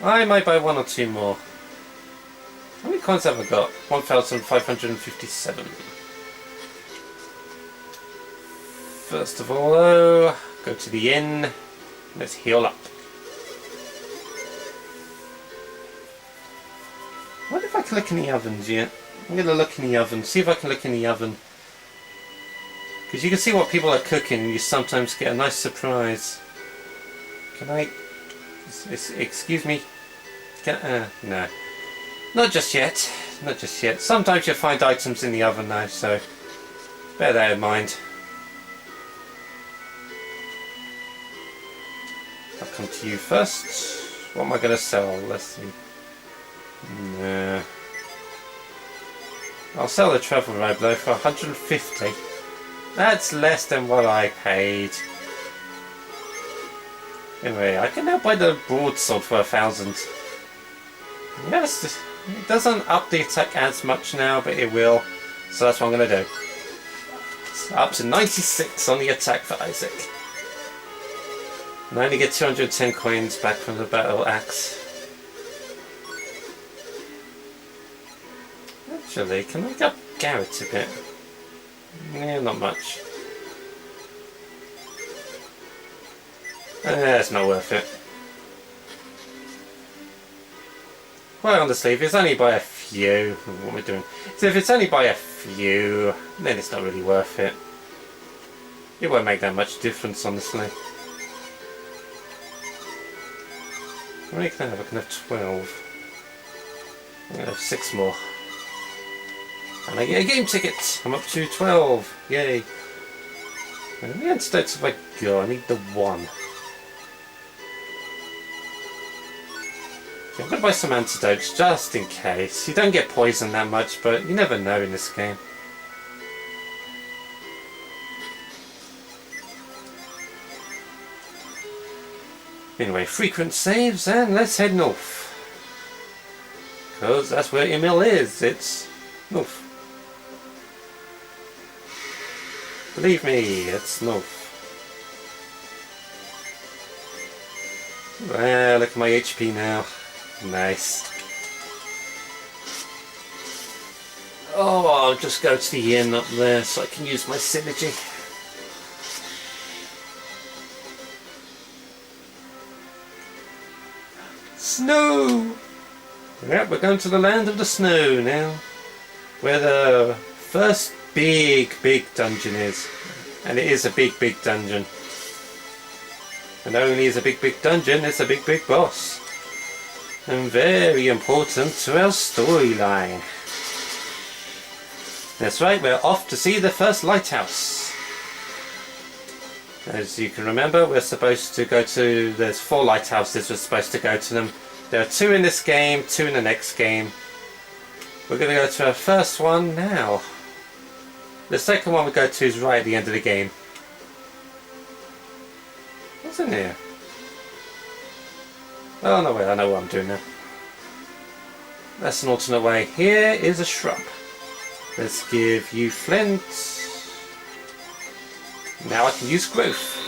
I might buy one or two more. How many coins have I got? 1,557. First of all, though, go to the inn. Let's heal up. I wonder if I can look in the ovens yet. I'm going to look in the oven, see if I can look in the oven. Because you can see what people are cooking and you sometimes get a nice surprise. Can I... excuse me? No. Not just yet. Not just yet. Sometimes you'll find items in the oven though, so bear that in mind. I'll come to you first. What am I going to sell? Let's see. Nah. I'll sell the travel robe though for 150. That's less than what I paid. Anyway, I can now buy the broadsword for 1,000. Yes, it doesn't up the attack as much now, but it will. So that's what I'm going to do. It's up to 96 on the attack for Isaac. And I only get 210 coins back from the battle axe. Actually, can I up Garrett a bit? Yeah, not much. It's not worth it. Quite honestly, if it's only by a few, what we're doing. So if it's only by a few, then it's not really worth it. It won't make that much difference, honestly. How many can I have? I can have 12. I'm going to have 6 more. And I get a game ticket! I'm up to 12. Yay. How many antidotes have I got? I need the 1. I'm going to buy some antidotes just in case. You don't get poisoned that much, but you never know in this game. Anyway, frequent saves, and let's head north. Because that's where Emil is. It's north. Believe me, it's north. Well, look at my HP now. Nice. Oh, I'll just go to the inn up there so I can use my synergy. Snow! Yep, we're going to the land of the snow now. Where the first big dungeon is. And it is a big dungeon. And not only is a big dungeon, it's a big boss. And very important to our storyline. That's right, we're off to see the first lighthouse. As you can remember, we're supposed to go to... There's 4 lighthouses we're supposed to go to them. There are 2 in this game, 2 in the next game. We're going to go to our first one now. The second one we go to is right at the end of the game. What's in here? Oh no, wait, I know what I'm doing now. That's an alternate way. Here is a shrub. Let's give you flint. Now I can use growth.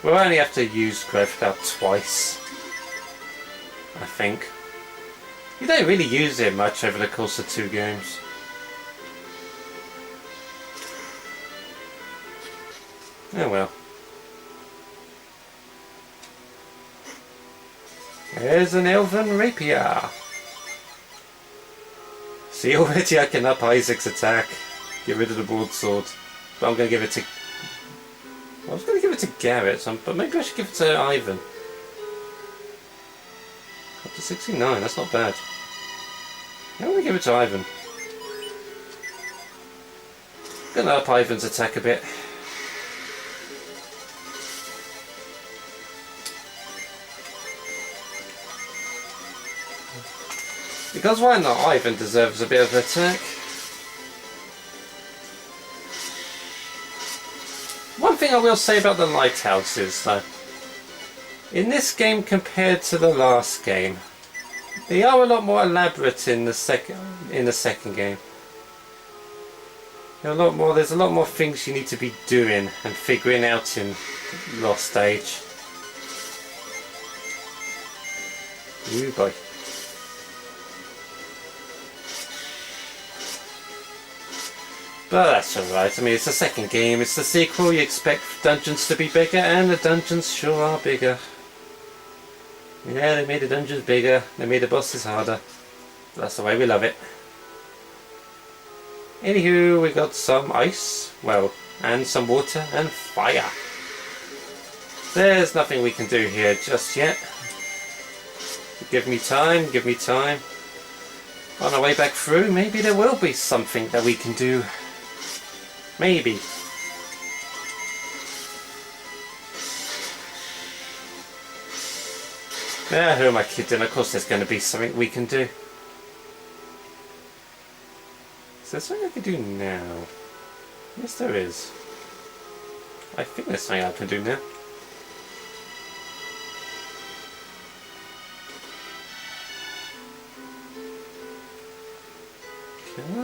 We'll only have to use growth about twice, I think. You don't really use it much over the course of 2 games. Oh well. There's an elven rapier. See, already I can up Isaac's attack. Get rid of the broadsword. But I'm going to give it to... I was going to give it to Garrett, but maybe I should give it to Ivan. Up to 69, that's not bad. I'm going to give it to Ivan. I'm going to up Ivan's attack a bit. Because why not? Ivan deserves a bit of an attack. One thing I will say about the lighthouses though, in this game compared to the last game, they are a lot more elaborate in the second game. There's a lot more things you need to be doing and figuring out in Lost Age. Ooh boy. But that's alright. I mean, it's the second game. It's the sequel. You expect dungeons to be bigger, and the dungeons sure are bigger. Yeah, they made the dungeons bigger. They made the bosses harder. That's the way we love it. Anywho, we got some ice. Well, and some water and fire. There's nothing we can do here just yet. Give me time, give me time. On our way back through, maybe there will be something that we can do. Maybe. Who am I kidding? Of course there's going to be something we can do. Is there something I can do now? Yes there is. I think there's something I can do now. Can I?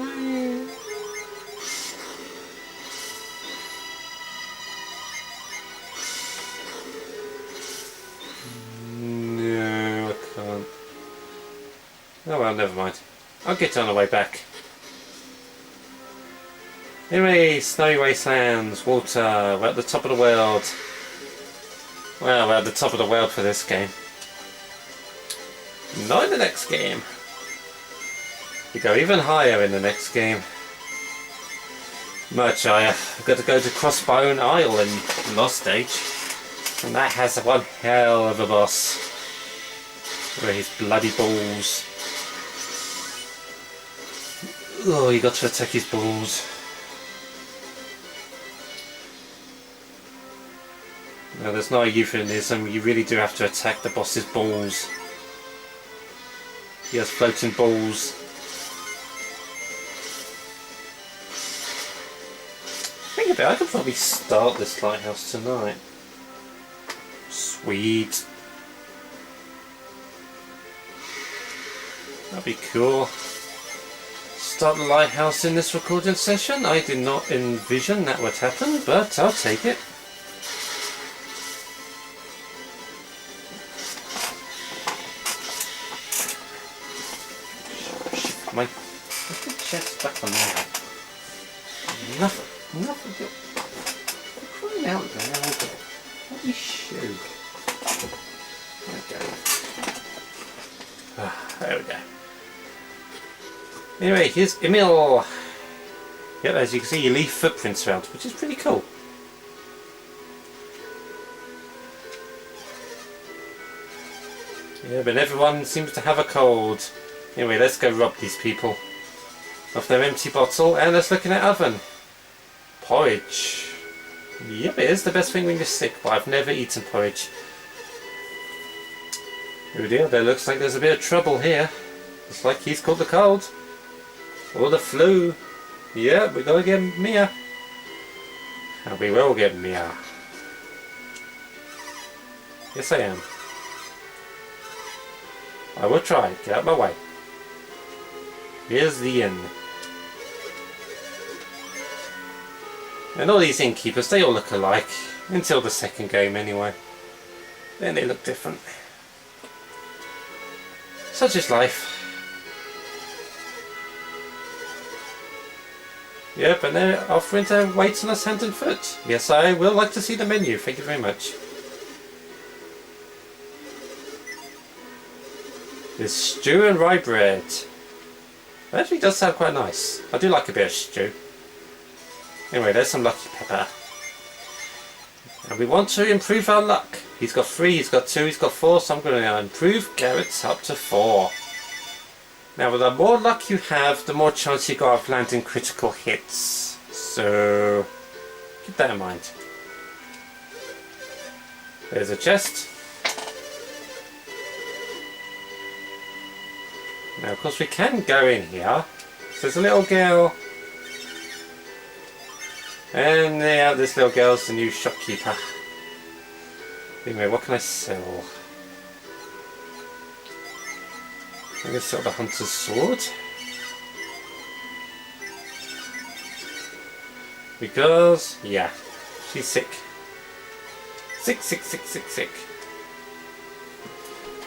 No, I can't. Oh well, never mind. I'll get on the way back. Anyway, snowy wastelands, water, we're at the top of the world. Well, we're at the top of the world for this game. Not in the next game. We go even higher in the next game. Much higher. I've got to go to Crossbone Isle in Lost Stage. And that has one hell of a boss. Where his bloody balls. Oh, you got to attack his balls. No, there's not a euphemism. You really do have to attack the boss's balls. He has floating balls. Think about it, I could probably start this lighthouse tonight. Sweet. That'd be cool. Start the lighthouse in this recording session. I did not envision that would happen, but I'll take it. My chest back on now. Enough of your crying out loud. Let me shoot. There we go. Anyway, here's Emil. Yep, as you can see, you leave footprints around, which is pretty cool. Yeah, but everyone seems to have a cold. Anyway, let's go rob these people of their empty bottle, and let's look in that oven. Porridge. Yep, it is the best thing when you're sick, but I've never eaten porridge. Oh dear, there looks like there's a bit of trouble here. Looks like he's caught the cold. Or the flu. Yeah, we gotta get Mia. And we will get Mia. Yes, I am. I will try. Get out of my way. Here's the inn. And all these innkeepers, they all look alike. Until the second game anyway. Then they look different. Such is life. Yep, and they're offering to wait on us hand and foot. Yes, I will like to see the menu. Thank you very much. There's stew and rye bread. That actually does sound quite nice. I do like a bit of stew. Anyway, there's some lucky pepper. And we want to improve our luck. He's got 3, he's got 2, he's got 4, so I'm going to improve Garrett's up to 4. Now, the more luck you have, the more chance you got of landing critical hits. So, keep that in mind. There's a chest. Now, of course, we can go in here. So there's a little girl. And yeah, this little girl's the new shopkeeper. Anyway, what can I sell? I'm going to sell the hunter's sword. Because, yeah, she's sick. Sick.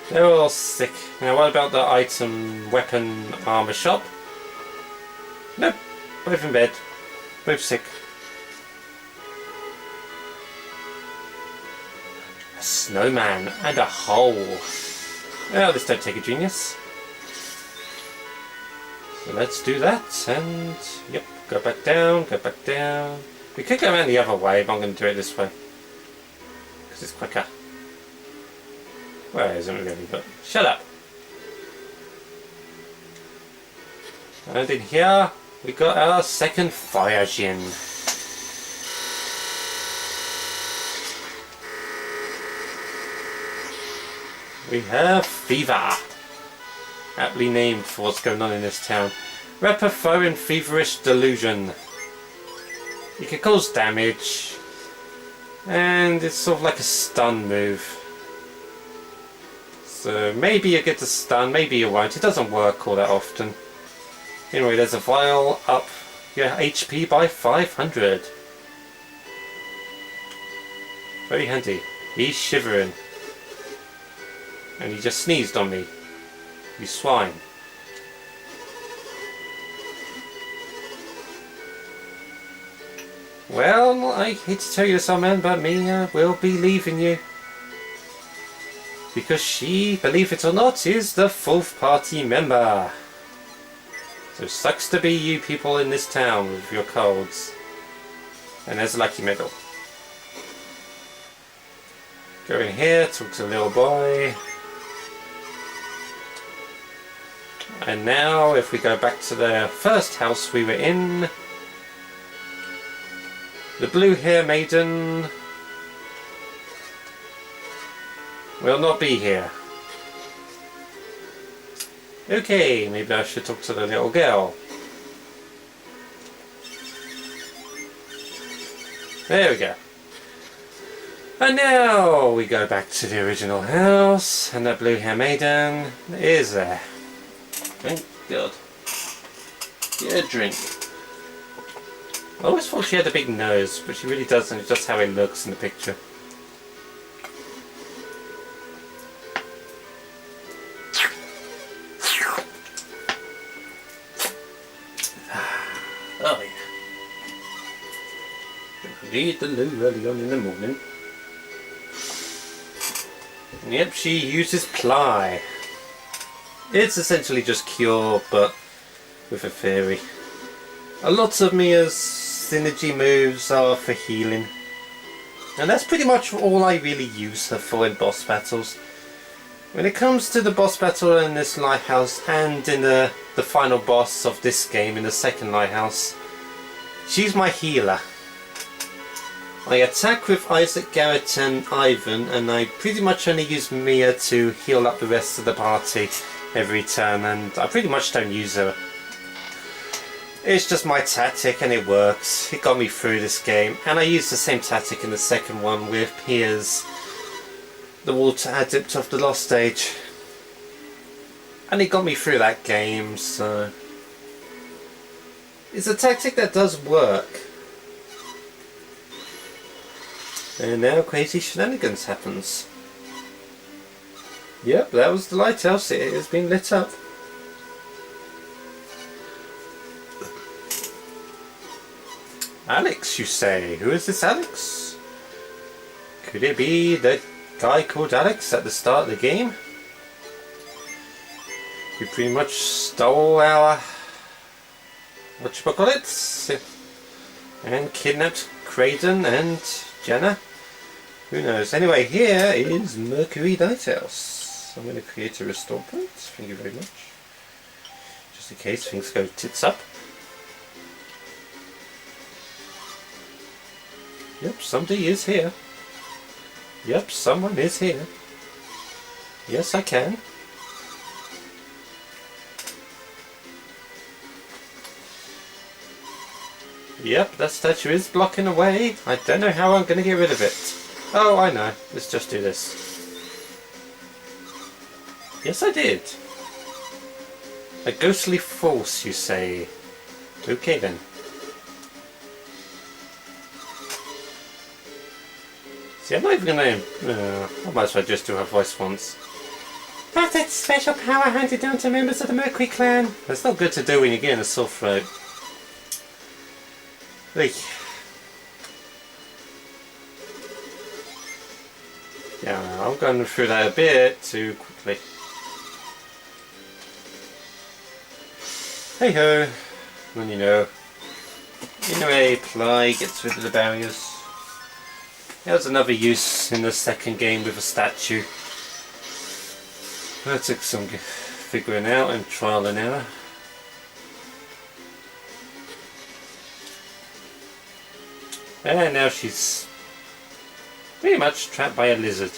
They're all sick. Now what about the item, weapon, armor shop? Nope. Both in bed. Both sick. A snowman and a hole. Well, this don't take a genius. So let's do that, and yep, go back down, go back down. We could go around the other way, but I'm going to do it this way. Because it's quicker. Well, it isn't really, but shut up. And in here, we got our second fire gin. We have fever. Aptly named for what's going on in this town. Rapper foe in feverish delusion. You can cause damage. And it's sort of like a stun move. So maybe you get the stun, maybe you won't. It doesn't work all that often. Anyway, there's a vial up your HP by 500. Very handy. He's shivering. And he just sneezed on me. You swine. Well, I hate to tell you this, old man, but Mia will be leaving you. Because she, believe it or not, is the 4th party member. So sucks to be you people in this town with your colds. And there's a lucky medal. Go in here, talk to the little boy. And now, if we go back to the first house we were in, the blue hair maiden will not be here. Okay, maybe I should talk to the little girl. There we go. And now we go back to the original house, and that blue hair maiden is there. Thank God. Get a drink. I always thought she had a big nose, but she really doesn't. It's just how it looks in the picture. Oh yeah. Read the loo early on in the morning. Yep, she uses ply. It's essentially just cure, but with a fairy. A lot of Mia's synergy moves are for healing. And that's pretty much all I really use her for in boss battles. When it comes to the boss battle in this lighthouse and in the final boss of this game in the second lighthouse, she's my healer. I attack with Isaac, Garrett and Ivan, and I pretty much only use Mia to heal up the rest of the party every turn, and I pretty much don't use her. It's just my tactic and it works. It got me through this game, and I used the same tactic in the second one with Piers, the Water Adept of the Lost Age, and it got me through that game, so it's a tactic that does work. And now crazy shenanigans happens. Yep, that was the lighthouse. It has been lit up. Alex, you say? Who is this Alex? Could it be the guy called Alex at the start of the game? We pretty much stole our whatchamacallit and kidnapped Craydon and Jenna. Who knows? Anyway, here is Mercury Lighthouse. I'm going to create a restore point. Thank you very much. Just in case things go tits up. Yep, somebody is here. Yep, someone is here. Yes, I can. Yep, that statue is blocking the way. I don't know how I'm going to get rid of it. Oh, I know. Let's just do this. Yes, I did. A ghostly force, you say? Okay then. See, I'm not even going to... I might as well just do her voice once. That's its special power handed down to members of the Mercury clan. That's not good to do when you're getting a sore throat. Hey. Yeah, I'm going through that a bit too quickly. Hey ho. Well, you know a ply gets rid of the barriers. There's another use in the second game with a statue. That took some figuring out and trial and error. And now she's pretty much trapped by a lizard.